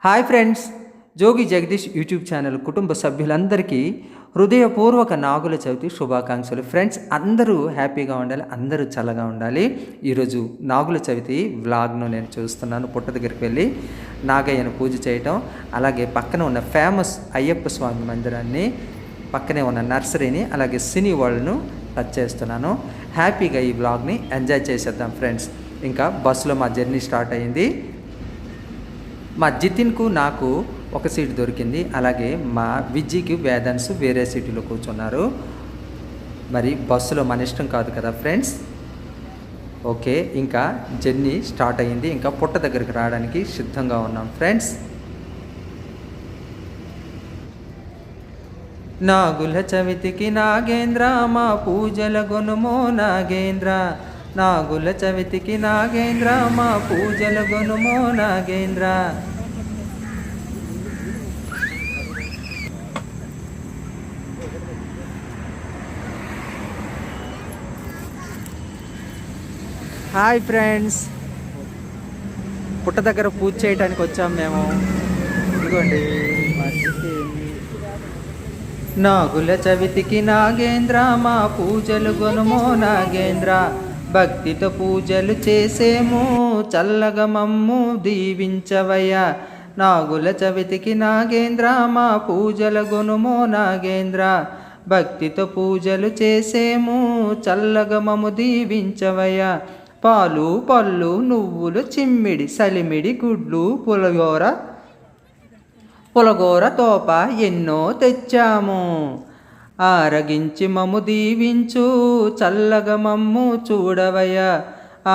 Hi friends, జోగి Jagadish YouTube channel కుటుంబ సభ్యులందరికీ హృదయపూర్వక నాగుల చవితి శుభాకాంక్షలు. ఫ్రెండ్స్, అందరూ హ్యాపీగా ఉండాలి, అందరూ చల్లగా ఉండాలి. ఈరోజు నాగుల చవితి వ్లాగ్ను నేను చూస్తున్నాను. పుట్ట దగ్గరికి వెళ్ళి నాగయ్యను పూజ చేయటం, అలాగే పక్కన ఉన్న ఫేమస్ అయ్యప్ప స్వామి మందిరాన్ని, పక్కనే ఉన్న నర్సరీని, అలాగే సినీ వరల్డ్ను టచ్ చేస్తున్నాను. హ్యాపీగా ఈ వ్లాగ్ని ఎంజాయ్ చేసేద్దాం ఫ్రెండ్స్. ఇంకా బస్సులో మా జర్నీ స్టార్ట్ అయ్యింది. మా జితిన్కు నాకు ఒక సీటు దొరికింది, అలాగే మా విజ్జికి వేదాన్స్ వేరే సీటులో కూర్చున్నారు. మరి బస్సులో మన ఇష్టం కాదు కదా ఫ్రెండ్స్. ఓకే, ఇంకా జర్నీ స్టార్ట్ అయ్యింది. ఇంకా పుట్ట దగ్గరికి రావడానికి సిద్ధంగా ఉన్నాం ఫ్రెండ్స్. నాగుల చవితికి నాగేంద్ర, మా పూజల గొనుమో నాగేంద్ర. నాగుల చవితికి నాగేంద్ర, మా పూజల గొనుమో నాగేంద్ర. హాయ్ ఫ్రెండ్స్, పుట్ట దగ్గర పూజ చేయడానికి వచ్చాం మేము. ఇదిగోండి నాగుల చవితికి నాగేంద్ర, మా పూజలు గొనుమో నాగేంద్ర. భక్తితో పూజలు చేసేము, చల్లగా మమ్ము దీవించవయ్యా. నాగుల చవితికి నాగేంద్ర, మా పూజల గొనుమో నాగేంద్ర. భక్తితో పూజలు చేసేము, చల్లగా మమ్ము దీవించవయ్యా. పాలు పళ్ళు నువ్వులు చిమ్మిడి సలిమిడి గుడ్లు పులగోర తోప ఎన్నో తెచ్చాము. ఆరగించి మమ్ము దీవించు, చల్లగా మమ్ము చూడవయ్యా.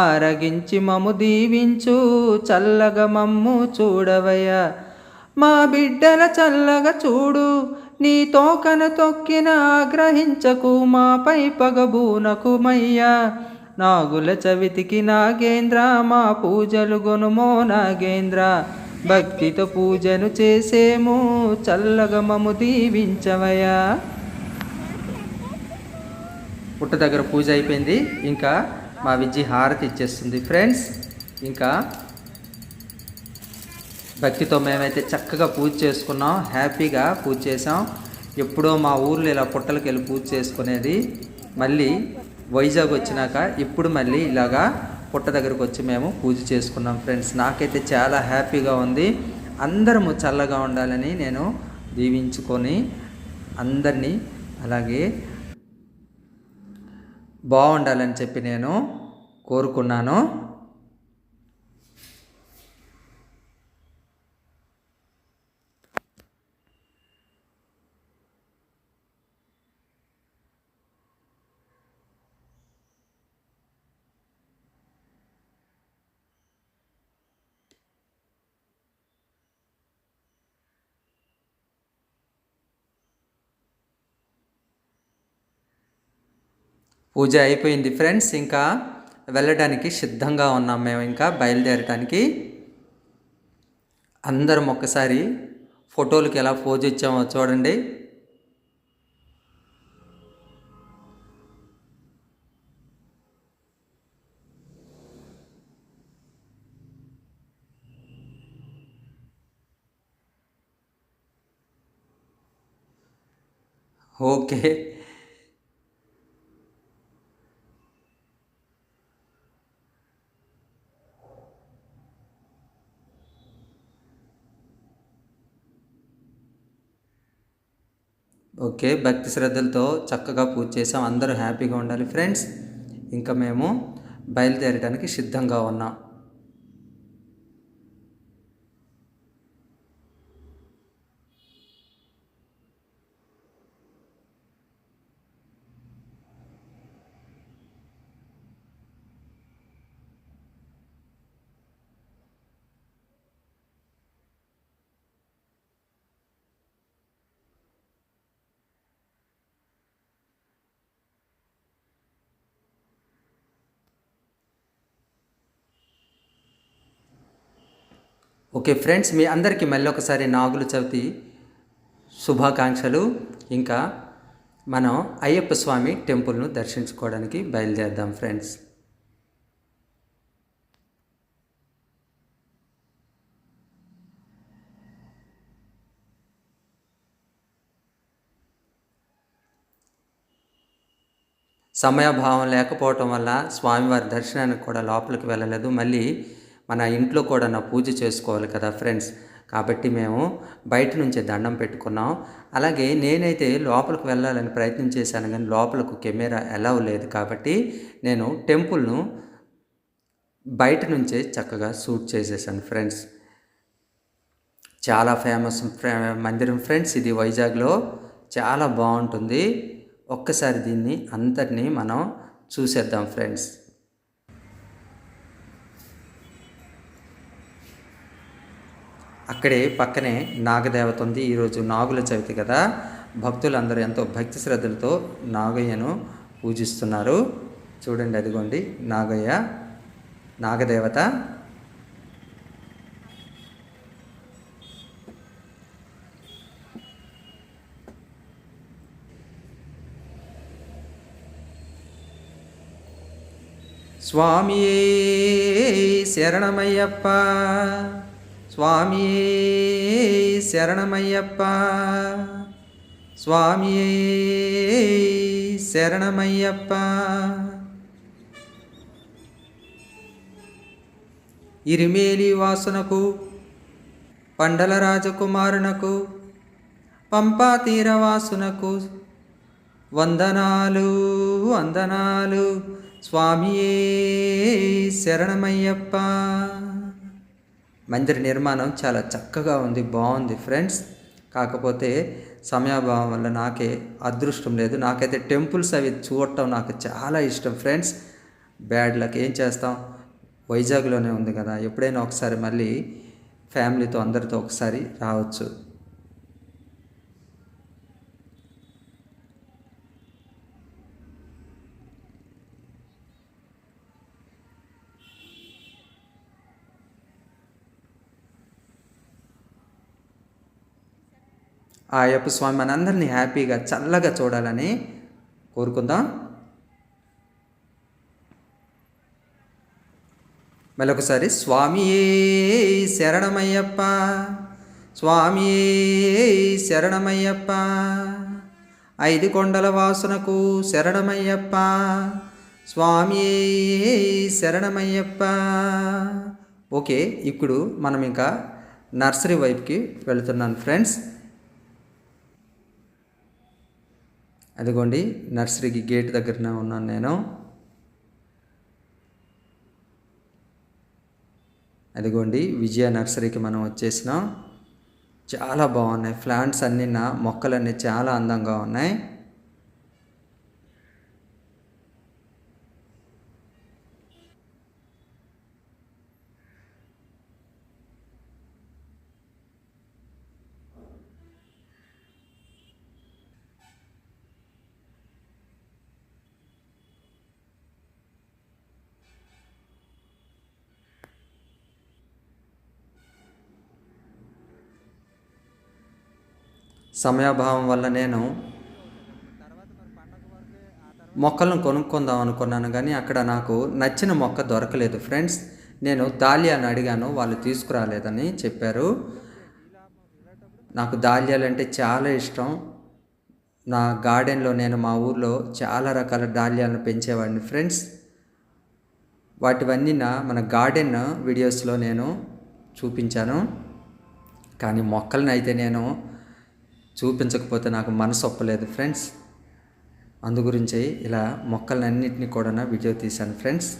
ఆరగించి మమ్ము దీవించు, చల్లగా మమ్ము చూడవయ్యా. మా బిడ్డల చల్లగా చూడు, నీ తోకన తొక్కిన ఆగ్రహించకు, మాపై పగబూనకు మయ్యా. నాగుల చవితికి నాగేంద్ర, మా పూజలు గొనుమో నాగేంద్ర. భక్తితో పూజను చేసేము, చల్లగా మమ్ము దీవించవయ్యా. పుట్ట దగ్గర పూజ అయిపోయింది. ఇంకా మా విజ్జి హారతి ఇచ్చేస్తుంది ఫ్రెండ్స్. ఇంకా భక్తితో మేమైతే చక్కగా పూజ చేసుకున్నాం, హ్యాపీగా పూజ చేసాం. ఎప్పుడో మా ఊర్లో ఇలా పుట్టలకి వెళ్ళి పూజ చేసుకునేది, మళ్ళీ వైజాగ్ వచ్చినాక ఇప్పుడు మళ్ళీ ఇలాగా పుట్ట దగ్గరకు వచ్చి మేము పూజ చేసుకున్నాం ఫ్రెండ్స్. నాకైతే చాలా హ్యాపీగా ఉంది. అందరము చల్లగా ఉండాలని నేను దీవించుకొని అందరినీ, అలాగే బాగుండాలని చెప్పి నేను కోరుకున్నాను. పూజ అయిపోయింది ఫ్రెండ్స్. ఇంకా వెళ్ళడానికి సిద్ధంగా ఉన్నాం మేము, ఇంకా బయలుదేరటానికి. అందరం ఒక్కసారి ఫోటోలకి ఎలా పోజ్ ఇచ్చామో చూడండి. ఓకే, ఓకే, భక్తి శ్రద్ధలతో చక్కగా పూజ చేసాం. అందరూ హ్యాపీగా ఉండాలి ఫ్రెండ్స్. ఇంకా మేము బయలుదేరడానికి సిద్ధంగా ఉన్నాం. ఓకే ఫ్రెండ్స్, మీ అందరికీ మళ్ళీ ఒకసారి నాగుల చవితి శుభాకాంక్షలు. ఇంకా మనం అయ్యప్ప స్వామి టెంపుల్ను దర్శించుకోవడానికి బయలుదేరదాం ఫ్రెండ్స్. సమయభావం లేకపోవటం వల్ల స్వామివారి దర్శనానికి కూడా లోపలికి వెళ్ళలేదు. మళ్ళీ మన ఇంట్లో కూడా నా పూజ చేసుకోవాలి కదా ఫ్రెండ్స్. కాబట్టి మేము బయట నుంచే దండం పెట్టుకున్నాం. అలాగే నేనైతే లోపలికి వెళ్ళాలని ప్రయత్నం చేశాను, కానీ లోపలకు కెమెరా అలౌ లేదు. కాబట్టి నేను టెంపుల్ను బయట నుంచే చక్కగా షూట్ చేసేసాను ఫ్రెండ్స్. చాలా ఫేమస్ మందిరం ఫ్రెండ్స్. ఇది వైజాగ్లో చాలా బాగుంటుంది. ఒక్కసారి దీన్ని అంతటినీ మనం చూసేద్దాం ఫ్రెండ్స్. అక్కడే పక్కనే నాగదేవత ఉంది. ఈరోజు నాగుల చవితి కదా, భక్తులందరూ ఎంతో భక్తి శ్రద్ధలతో నాగయ్యను పూజిస్తున్నారు. చూడండి, అదిగోండి నాగయ్య, నాగదేవత. స్వామియే శరణమయ్యప్ప, స్వామియే శరణమయ్యప్ప, స్వామియే శరణమయ్యప్ప. ఇరిమేలి వాసునకు, పండల రాజకుమారునకు, పంపా తీరవాసునకు వందనాలు వందనాలు. స్వామియే శరణమయ్యప్ప. మందిర నిర్మాణం చాలా చక్కగా ఉంది, బాగుంది ఫ్రెండ్స్. కాకపోతే సమయాభావం వల్ల నాకే అదృష్టం లేదు. నాకైతే టెంపుల్స్ అవి చూడటం నాకు చాలా ఇష్టం ఫ్రెండ్స్. బ్యాడ్ లక్, ఏం చేస్తాం, వైజాగ్లోనే ఉంది కదా. ఎప్పుడైనా ఒకసారి మళ్ళీ ఫ్యామిలీతో అందరితో ఒకసారి రావచ్చు. ఆ అయ్యప్ప స్వామి మనందరినీ హ్యాపీగా చల్లగా చూడాలని కోరుకుందాం. మళ్ళొకసారి స్వామియే శరణమయ్యప్ప, స్వామియే శరణమయ్యప్ప, ఐదు కొండల వాసునకు శరణమయ్యప్ప, స్వామియే శరణమయ్యప్ప. ఓకే, ఇప్పుడు మనం ఇంకా నర్సరీ వైపుకి వెళుతున్నాను ఫ్రెండ్స్. అదిగోండి నర్సరీకి గేట్ దగ్గరనే ఉన్నాను నేను. అదిగోండి విజయ నర్సరీకి మనం వచ్చేసినాం. చాలా బాగున్నాయి ప్లాంట్స్ అన్నీ, మొక్కలన్నీ చాలా అందంగా ఉన్నాయి. సమయాభావం వల్ల నేను మొక్కలను కొనుక్కుందాం అనుకున్నాను, కానీ అక్కడ నాకు నచ్చిన మొక్క దొరకలేదు ఫ్రెండ్స్. నేను దాలియాని అడిగాను, వాళ్ళు తీసుకురాలేదని చెప్పారు. నాకు దాలియాలు అంటే చాలా ఇష్టం. నా గార్డెన్లో నేను మా ఊర్లో చాలా రకాల దాలియాలను పెంచేవాడిని ఫ్రెండ్స్. వాటివన్నీ మన గార్డెన్ వీడియోస్లో నేను చూపించాను, కానీ మొక్కలను అయితే నేను చూపించకపోతే నాకు మనసు ఒప్పలేదు ఫ్రెండ్స్. అందు గురించి ఇలా మొక్కలన్నింటినీ కూడా వీడియో తీశాను ఫ్రెండ్స్.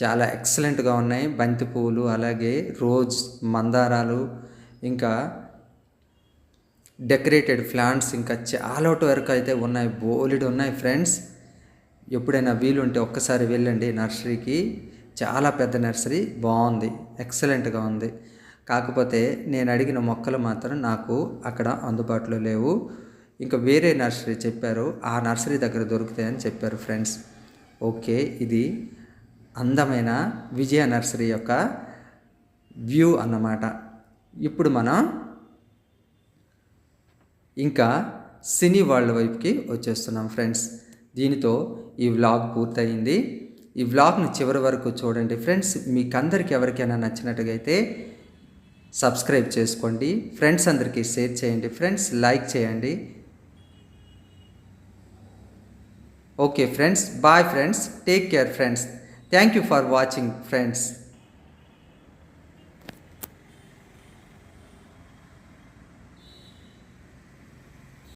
చాలా ఎక్సలెంట్గా ఉన్నాయి బంతి పువ్వులు, అలాగే రోజ్, మందారాలు, ఇంకా డెకరేటెడ్ ప్లాంట్స్ ఇంకా చాలా వరకు అయితే ఉన్నాయి, బోలెడు ఉన్నాయి ఫ్రెండ్స్. ఎప్పుడైనా వీలుంటే ఒక్కసారి వెళ్ళండి నర్సరీకి. చాలా పెద్ద నర్సరీ, బాగుంది, ఎక్సలెంట్గా ఉంది. కాకపోతే నేను అడిగిన మొక్కలు మాత్రం నాకు అక్కడ అందుబాటులో లేవు. ఇంకా వేరే నర్సరీ చెప్పారు, ఆ నర్సరీ దగ్గర దొరుకుతాయని చెప్పారు ఫ్రెండ్స్. ఓకే, ఇది అందమైన విజయ నర్సరీ యొక్క వ్యూ అన్నమాట. ఇప్పుడు మనం ఇంకా సినీ వరల్డ్ వైపుకి వచ్చేస్తున్నాం ఫ్రెండ్స్. దీనితో ఈ వ్లాగ్ పూర్తయింది. ఈ వ్లాగ్ను చివరి వరకు చూడండి ఫ్రెండ్స్. మీకు అందరికీ ఎవరికైనా నచ్చినట్టుగా అయితే సబ్స్క్రైబ్ చేసుకోండి. ఫ్రెండ్స్ అందరికీ షేర్ చేయండి. ఫ్రెండ్స్ లైక్ చేయండి. Okay friends, bye friends, take care friends. Thank you for watching friends.